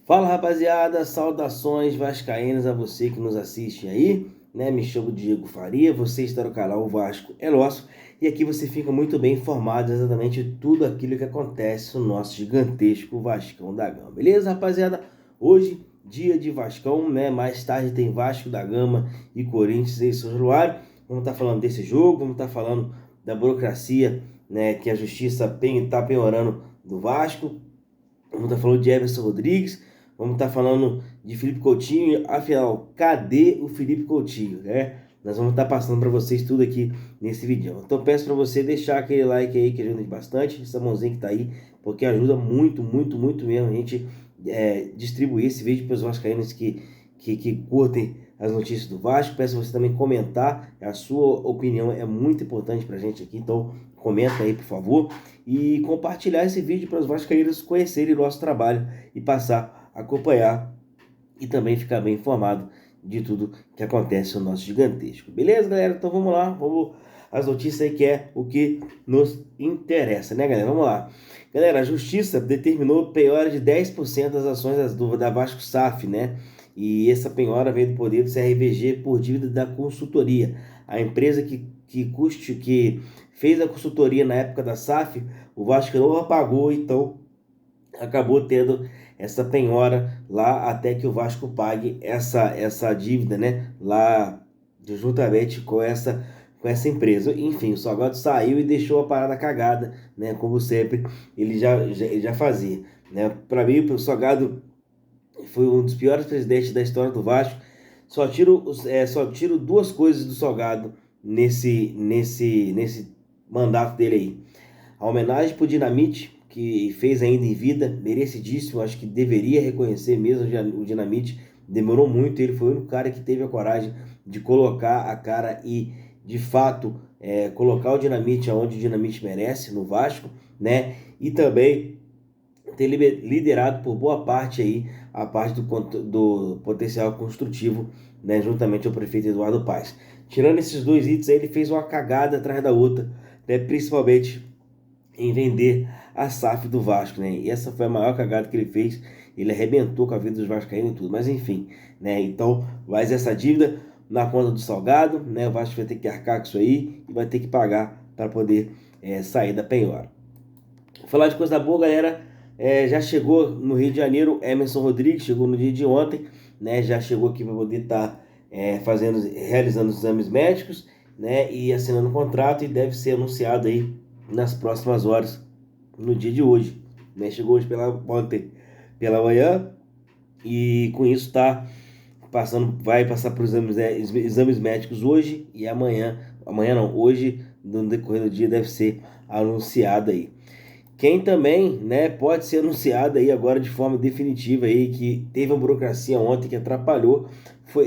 Fala rapaziada, saudações vascaínas a você que nos assiste aí, né? Me chamo Diego Faria, você está no canal O Vasco é Nosso e aqui você fica muito bem informado exatamente tudo aquilo que acontece no nosso gigantesco Vascão da Gama, beleza rapaziada? Hoje, dia de Vascão, né? Mais tarde tem Vasco da Gama e Corinthians em São Januário. Vamos estar falando desse jogo, vamos estar falando da burocracia, né? Que a justiça está penhorando do Vasco. Vamos estar falando de Everson Rodrigues. Vamos estar falando de Felipe Coutinho. Afinal, cadê o Felipe Coutinho, né? Nós vamos estar passando para vocês tudo aqui nesse vídeo. Então peço para você deixar aquele like aí que ajuda bastante. Essa mãozinha que tá aí, porque ajuda muito, muito, muito mesmo a gente distribuir esse vídeo para os vascaínos que curtem as notícias do Vasco. Peço você também comentar. A sua opinião é muito importante para a gente aqui. Então comenta aí, por favor. E compartilhar esse vídeo para os vascaínos conhecerem o nosso trabalho e passar a acompanhar e também ficar bem informado de tudo que acontece no nosso gigantesco. Beleza, galera? Então vamos lá, vamos às notícias aí que é o que nos interessa, né, galera? Vamos lá. Galera, a Justiça determinou penhora de 10% das ações da Vasco SAF, né? E essa penhora veio do poder do CRVG por dívida da consultoria. A empresa que fez a consultoria na época da SAF, o Vasco não pagou, então acabou tendo essa penhora lá até que o Vasco pague essa dívida, né? Lá juntamente com essa empresa. Enfim, o Salgado saiu e deixou a parada cagada, né? Como sempre ele já fazia, né? Para mim, o Salgado foi um dos piores presidentes da história do Vasco. Só tiro duas coisas do Salgado nesse mandato dele aí. A homenagem pro Dinamite, que fez ainda em vida, merecidíssimo, acho que deveria reconhecer mesmo o Dinamite. Demorou muito, ele foi o único cara que teve a coragem de colocar a cara e, de fato, colocar o Dinamite onde o Dinamite merece, no Vasco, né? E também ter liderado por boa parte aí a parte do potencial construtivo, né, juntamente ao prefeito Eduardo Paes. Tirando esses dois itens aí, ele fez uma cagada atrás da outra, né, principalmente em vender a SAF do Vasco, né? E essa foi a maior cagada que ele fez. Ele arrebentou com a vida dos vascaínos e tudo, mas enfim, né? Então, mas essa dívida na conta do Salgado, né? O Vasco vai ter que arcar com isso aí e vai ter que pagar para poder sair da penhora. Falar de coisa boa, galera. Já chegou no Rio de Janeiro, Emerson Rodrigues chegou no dia de ontem, né? Já chegou aqui para poder estar realizando os exames médicos, né? E assinando o contrato e deve ser anunciado aí nas próximas horas, no dia de hoje, né? Chegou hoje ontem pela manhã e com isso vai passar por exames médicos hoje e amanhã não, hoje no decorrer do dia deve ser anunciado aí. Quem também, né, pode ser anunciado aí agora de forma definitiva aí, que teve uma burocracia ontem que atrapalhou,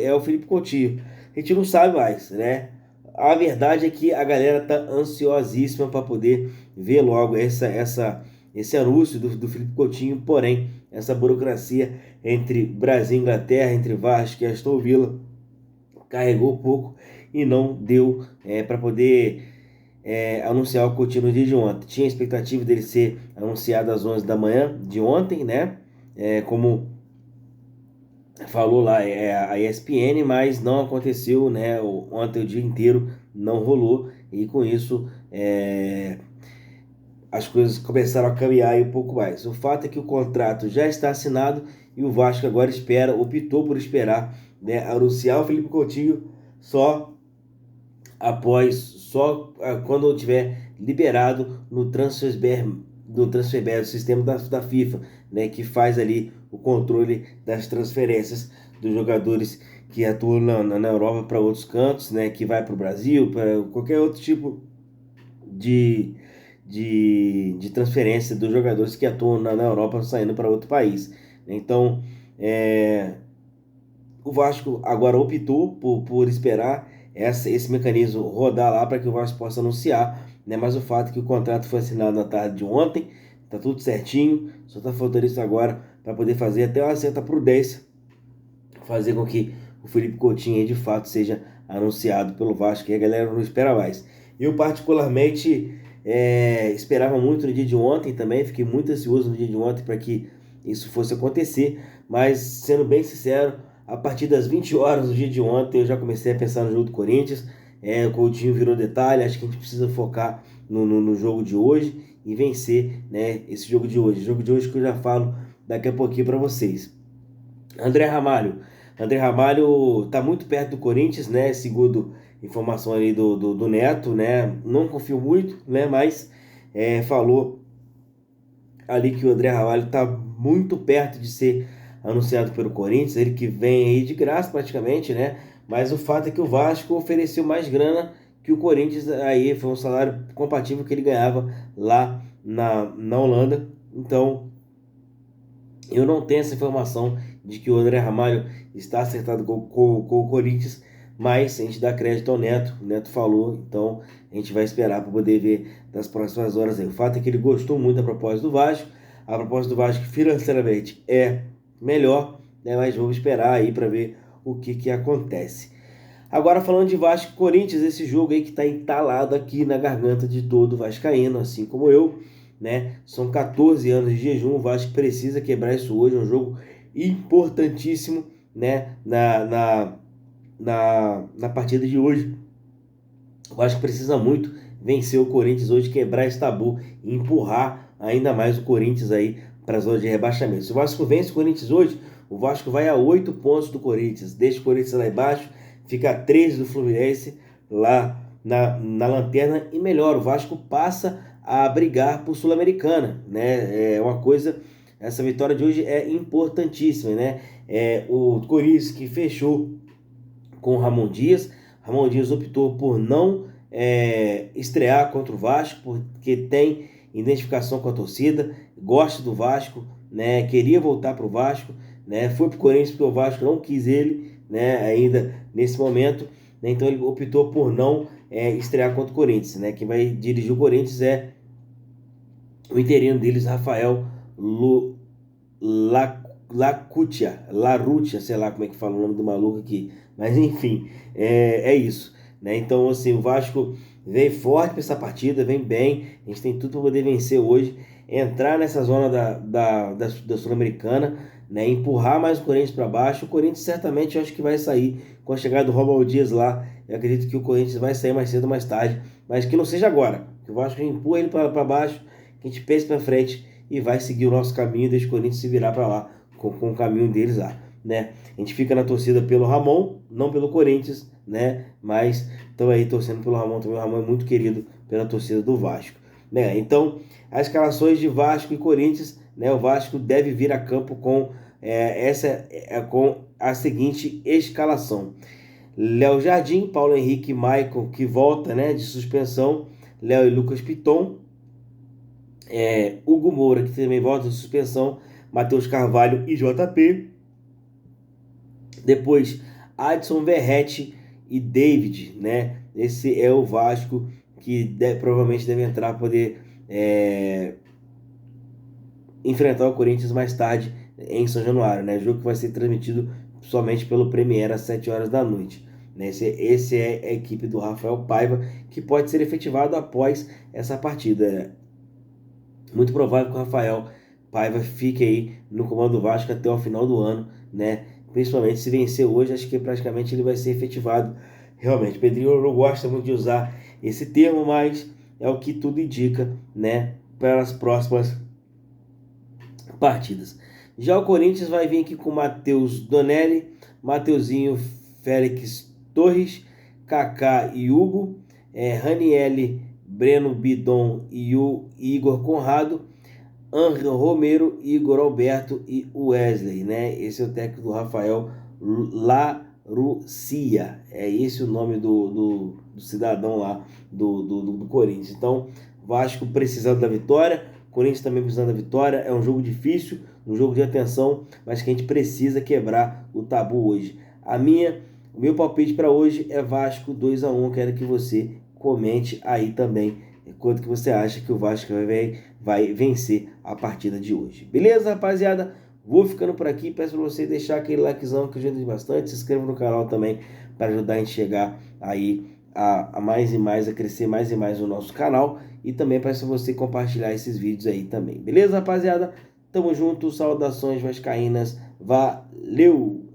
é o Felipe Coutinho. A gente não sabe mais, né? A verdade é que a galera tá ansiosíssima para poder ver logo esse anúncio do Felipe Coutinho, porém, essa burocracia entre Brasil e Inglaterra, entre Vasco e Aston Villa, carregou um pouco e não deu para poder anunciar o Coutinho no dia de ontem. Tinha a expectativa dele ser anunciado às 11 da manhã de ontem, né? Como falou lá a ESPN, mas não aconteceu, né? Ontem o dia inteiro não rolou e com isso as coisas começaram a caminhar um pouco mais. O fato é que o contrato já está assinado e o Vasco agora optou por esperar, né, anunciar o Felipe Coutinho só quando tiver liberado no Transferber do sistema da FIFA, né, que faz ali o controle das transferências dos jogadores que atuam na Europa para outros cantos, né, que vai para o Brasil, para qualquer outro tipo de, de transferência dos jogadores que atuam na Europa saindo para outro país. Então, o Vasco agora optou por esperar esse mecanismo rodar lá para que o Vasco possa anunciar, né? Mas o fato é que o contrato foi assinado na tarde de ontem, tá tudo certinho, só está faltando isso agora para poder fazer até uma certa prudência, fazer com que o Felipe Coutinho de fato seja anunciado pelo Vasco, e a galera não espera mais. Eu particularmente esperava muito no dia de ontem também, fiquei muito ansioso no dia de ontem para que isso fosse acontecer, mas sendo bem sincero, a partir das 20 horas do dia de ontem eu já comecei a pensar no jogo do Corinthians. O Coutinho virou detalhe, acho que a gente precisa focar no jogo de hoje e vencer, né, esse jogo de hoje. Jogo de hoje que eu já falo daqui a pouquinho para vocês. André Ramalho. André Ramalho está muito perto do Corinthians, né? Segundo informação ali do Neto, né? Não confio muito, né? Mas falou ali que o André Ramalho está muito perto de ser anunciado pelo Corinthians. Ele que vem aí de graça praticamente, né? Mas o fato é que o Vasco ofereceu mais grana que o Corinthians. Aí foi um salário compatível com o que ele ganhava lá na Holanda. Então eu não tenho essa informação de que o André Ramalho está acertado com o Corinthians, mas a gente dá crédito ao Neto. O Neto falou, então a gente vai esperar para poder ver nas próximas horas aí. O fato é que ele gostou muito da proposta do Vasco. A proposta do Vasco financeiramente é melhor, né? Mas vamos esperar aí para ver o que acontece. Agora falando de Vasco e Corinthians, esse jogo aí que está entalado aqui na garganta de todo vascaíno, assim como eu, né? São 14 anos de jejum, o Vasco precisa quebrar isso hoje, é um jogo importantíssimo, né? Na partida de hoje. O Vasco precisa muito vencer o Corinthians hoje, quebrar esse tabu e empurrar ainda mais o Corinthians aí para a zona de rebaixamento. Se o Vasco vence o Corinthians hoje, o Vasco vai a 8 pontos do Corinthians, deixa o Corinthians lá embaixo, fica a 13 do Fluminense lá na lanterna e melhor, o Vasco passa a brigar por Sul-Americana, né? É uma coisa, essa vitória de hoje é importantíssima, né? O Corinthians que fechou com o Ramon Dias. Ramon Dias optou por não estrear contra o Vasco, porque tem identificação com a torcida, gosta do Vasco, né? Queria voltar para o Vasco, né? Foi para o Corinthians porque o Vasco não quis ele, né? Ainda nesse momento, né? Então ele optou por não estrear contra o Corinthians, né? Quem vai dirigir o Corinthians é o interino deles, Rafael Larrutia, sei lá como é que fala o nome do maluco aqui, mas enfim, é isso, né? Então, assim, o Vasco vem forte para essa partida, vem bem, a gente tem tudo para poder vencer hoje, entrar nessa zona da Sul-Americana, né? Empurrar mais o Corinthians para baixo. O Corinthians certamente eu acho que vai sair com a chegada do Romuald Dias lá. Eu acredito que o Corinthians vai sair mais cedo ou mais tarde, mas que não seja agora, que o Vasco empurra ele para baixo, que a gente pense para frente e vai seguir o nosso caminho, deixa o Corinthians se virar para lá com o caminho deles lá, né? A gente fica na torcida pelo Ramon, não pelo Corinthians, né? Mas estamos aí torcendo pelo Ramon também. O Ramon é muito querido pela torcida do Vasco, né? Então, as escalações de Vasco e Corinthians, né? O Vasco deve vir a campo com com a seguinte escalação: Léo Jardim, Paulo Henrique, Maicon, que volta, né, de suspensão, Léo e Lucas Piton, Hugo Moura, que também volta de suspensão, Matheus Carvalho e JP. Depois, Adson Verrete e David, né? Esse é o Vasco que provavelmente deve entrar para poder enfrentar o Corinthians mais tarde em São Januário, né? Jogo que vai ser transmitido somente pelo Premiere às 7 horas da noite. Né? Esse é a equipe do Rafael Paiva, que pode ser efetivado após essa partida. Muito provável que o Rafael Paiva fique aí no comando do Vasco até o final do ano, né? Principalmente se vencer hoje, acho que praticamente ele vai ser efetivado. Realmente, Pedrinho não gosta muito de usar esse termo, mas é o que tudo indica, né? Para as próximas partidas. Já o Corinthians vai vir aqui com Matheus Donelli, Mateuzinho, Félix Torres, Kaká e Hugo, Ranielli, Breno Bidon e o Igor Conrado, Angel Romero, Igor Alberto e Wesley, né? Esse é o técnico do Rafael Larrucia. É esse o nome do cidadão lá do Corinthians. Então, Vasco precisando da vitória, Corinthians também precisando da vitória. É um jogo difícil, um jogo de atenção, mas que a gente precisa quebrar o tabu hoje. O meu palpite para hoje é Vasco 2-1. Quero que você comente aí também quanto que você acha que o Vasco vai vencer a partida de hoje. Beleza, rapaziada? Vou ficando por aqui. Peço para você deixar aquele likezão que ajuda bastante. Se inscreva no canal também para ajudar a gente chegar aí a mais e mais, a crescer mais e mais o nosso canal. E também peço você compartilhar esses vídeos aí também. Beleza, rapaziada? Tamo junto, saudações vascaínas, valeu!